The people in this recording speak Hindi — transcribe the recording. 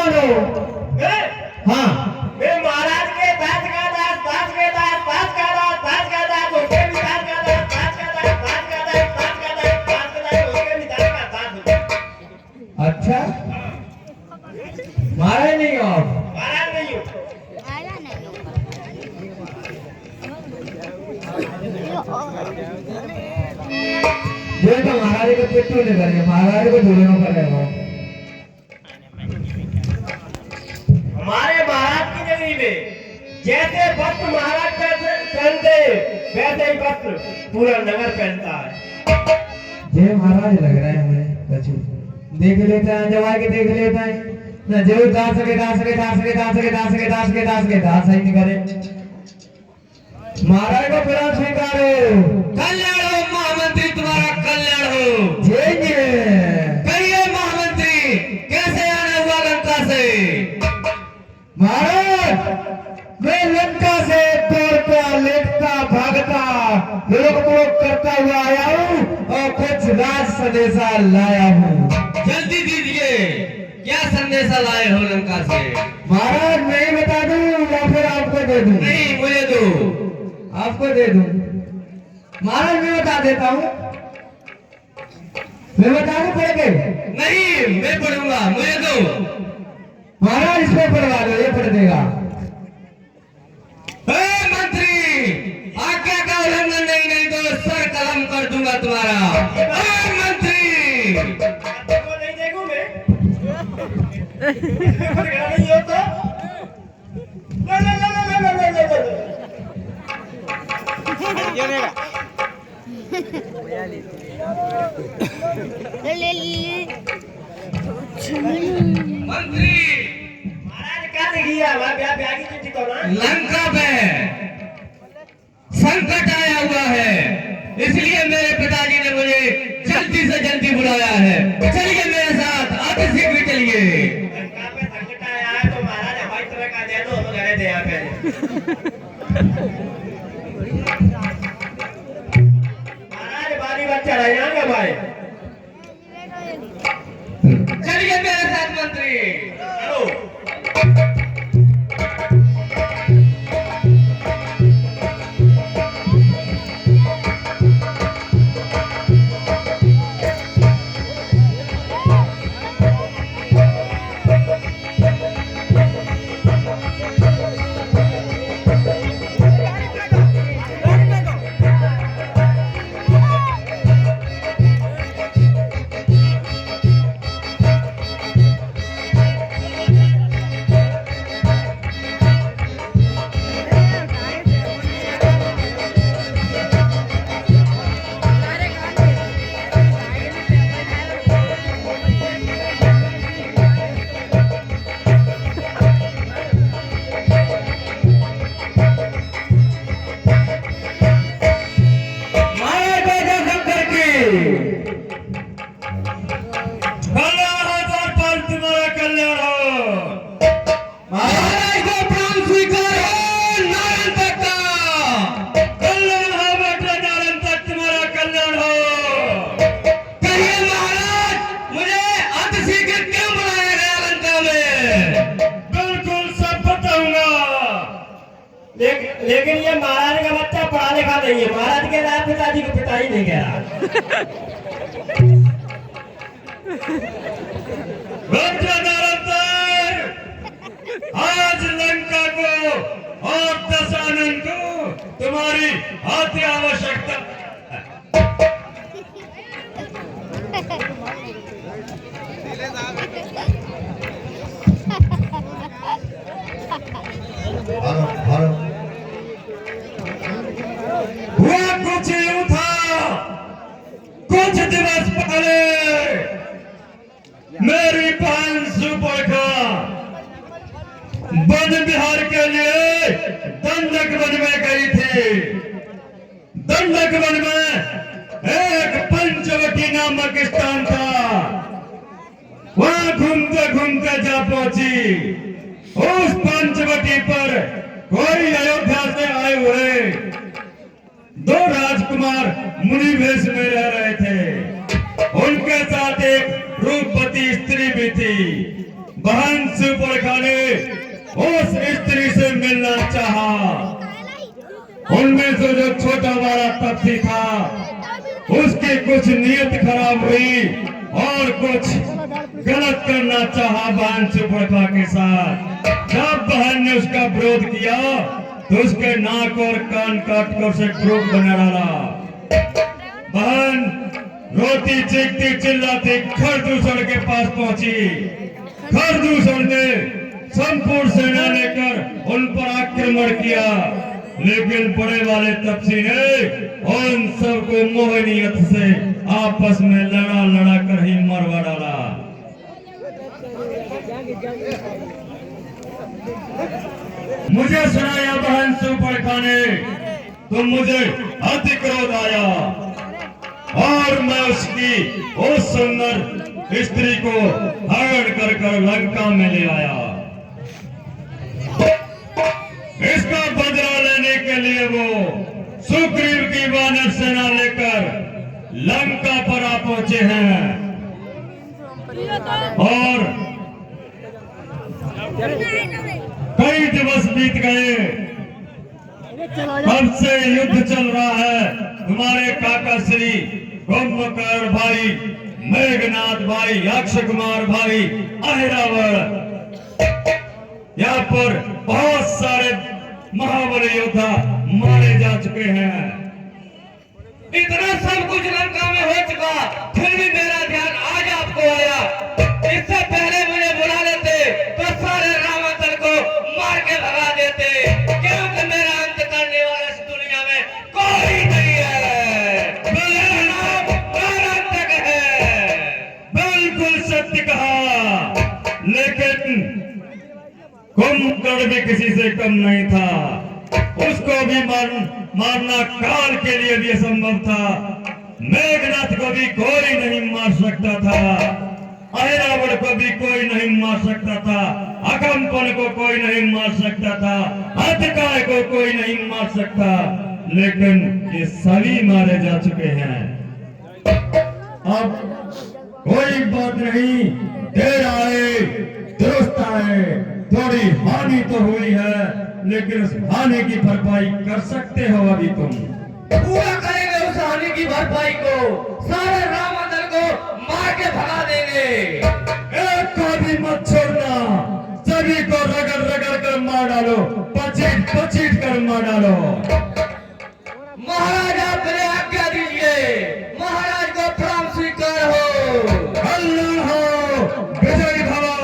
कौन हो? हाँ, मैं महाराज के दास का दास, दास के दास, दास का दास, दास का दास, उसके भी दास का दास, दास का दास, दास का दास, दास का दास, दास का दास, उसके भी दास का दास हूँ। अच्छा, महाराज नहीं हो आप? महाराज नहीं हूँ। जो तो महाराज को पिट्टू नहीं करेंगे, महाराज को ढूंढना पड़ेगा। हमारे महाराज की जगह में जैसे वस्त्र महाराज पहनते वैसे ही वस्त्र पूरा नगर पहनता है। जय महाराज लग रहा है हमें बच्चू। देख लेते हैं, जवा के देख लेते हैं ना। जरूर दास के दास के दास के दास के दास के दास के दास के दास ही नहीं करे। महाराज को प्रणाम स्वीकार हो। कल्याण हो महामंत्री, तुम्हारा कल्याण हो। जय जय। कहिए महामंत्री, कैसे आना हुआ लंका से? महाराज, मैं लंका से दौड़ता लेटता भागता लोक पोक करता हुआ आया हूँ और कुछ राज संदेशा लाया हूँ। जल्दी दीजिए, क्या संदेशा लाए हो लंका से? महाराज मैं ही बता दूं या फिर आपको दे दूं? नहीं, मुझे दो। आपको दे दूं? महाराज मैं बता देता हूँ। मैं बता दूं पढ़ के? नहीं, मैं पढ़ूंगा, मुझे दो। महाराज इस पे पढ़वा दो, ये पढ़ देगा। मंत्री, आज्ञा का उल्लंघन नहीं तो सर कलम कर दूंगा तुम्हारा। मंत्री, आपको नहीं देखूं मैं। पकड़ा नहीं हो तो ले ले ले ले ले ले ले ले। मंत्री, महाराज क्या देखिए मैं ब्याह की चिट्ठी तो ना लंका पे संकट आया हुआ है, इसलिए मेरे पिताजी ने मुझे जल्दी से जल्दी बुलाया है। चलिए मेरे साथ, आते शीघ्र चलिए। लंका पे संकट आया है तो महाराज हमारी तरह का दे दो, हम घरे दे यहाँ पे। महाराज बारी बच्चा रह जाएंगे भाई। चलिए मेरे साथ मंत्री। चलो। लेकिन ये महाराज का बच्चा पढ़ा लिखा नहीं है। महाराज के राज पिताजी को पिता ही नहीं कह आज लंका को और दशानन को तुम्हारी अति आवश्यकता। हुआ कुछ यूं था, कुछ दिवस पहले मेरी बहन सुपर्णा वन विहार के लिए दंडक वन में गई थी। दंडक वन में एक पंचवटी नामक स्थान था। वहां घूमते घूमते जा पहुंची। उस पंचवटी पर कोई अयोध्या से आए हुए दो राजकुमार मुनि वेश में रह रहे थे। उनके साथ एक रूपवती स्त्री भी थी। बहन सुपर्णखा ने उस स्त्री से मिलना चाहा। उनमें से जो छोटा वाला तपसी था उसकी कुछ नीयत खराब हुई और कुछ गलत करना चाहा बहन सुपर्णखा के साथ। जब बहन ने उसका विरोध किया तो उसके नाक और कान काट कर उसे क्रूर बना डाला। बहन रोती चीखती चिल्लाती खरदूषण के पास पहुंची। खरदूषण ने संपूर्ण सेना लेकर उन पर आक्रमण किया, लेकिन बड़े वाले तपसी ने उन सबको मोहनीयत से आपस में लड़ा लड़ा कर ही मरवा डाला। मुझे सुनाया बहन सुपर्णखा ने तो मुझे अति क्रोध आया और मैं उसकी उस सुंदर स्त्री को हरण कर लंका में ले आया। इसका बदला लेने के लिए वो सुग्रीव की वानर सेना लेकर लंका पर आ पहुंचे हैं और कई दिवस बीत गए। कब से युद्ध चल रहा है। तुम्हारे काका श्री कुंभकर्ण भाई, मेघनाथ भाई, अक्षय कुमार भाई, अहिरावण, यहाँ पर बहुत सारे महाबली योद्धा मारे जा चुके हैं। इतना सब कुछ लंका में हो चुका, फिर भी मेरा ध्यान आज आपको आया। इससे पहले मुझे बुला लेते तो सारे रावण को मार के भगा देते, क्योंकि मेरा अंत करने वाला इस दुनिया में कोई नहीं है। मेरा नाम रावण है। बिल्कुल सत्य कहा, लेकिन कुंभकर्ण भी किसी से कम नहीं था। उसको भी मारना काल के लिए भी असंभव था। मेघनाथ को भी कोई नहीं मार सकता था, अहिरावण को भी कोई नहीं मार सकता था, अकंपन को कोई नहीं मार सकता था, अतिकाय को कोई नहीं मार सकता, लेकिन ये सभी मारे जा चुके हैं। अब कोई बात नहीं, देर आए दुरुस्त आए। थोड़ी हानि तो हुई है, लेकिन उस हानि की भरपाई कर सकते हो अभी तुम। पूरा करेंगे उस हानि की भरपाई को, सारे रावण दल को मार के भगा देंगे। एक को भी मत छोड़ना, सभी को रगड़ रगड़ कर मार डालो, पचीट पचीट कर मार डालो। महाराज आप मेरे आज्ञा दीजिए, महाराज को प्रणाम स्वीकार हो। अल्लाह हो विजय भवा।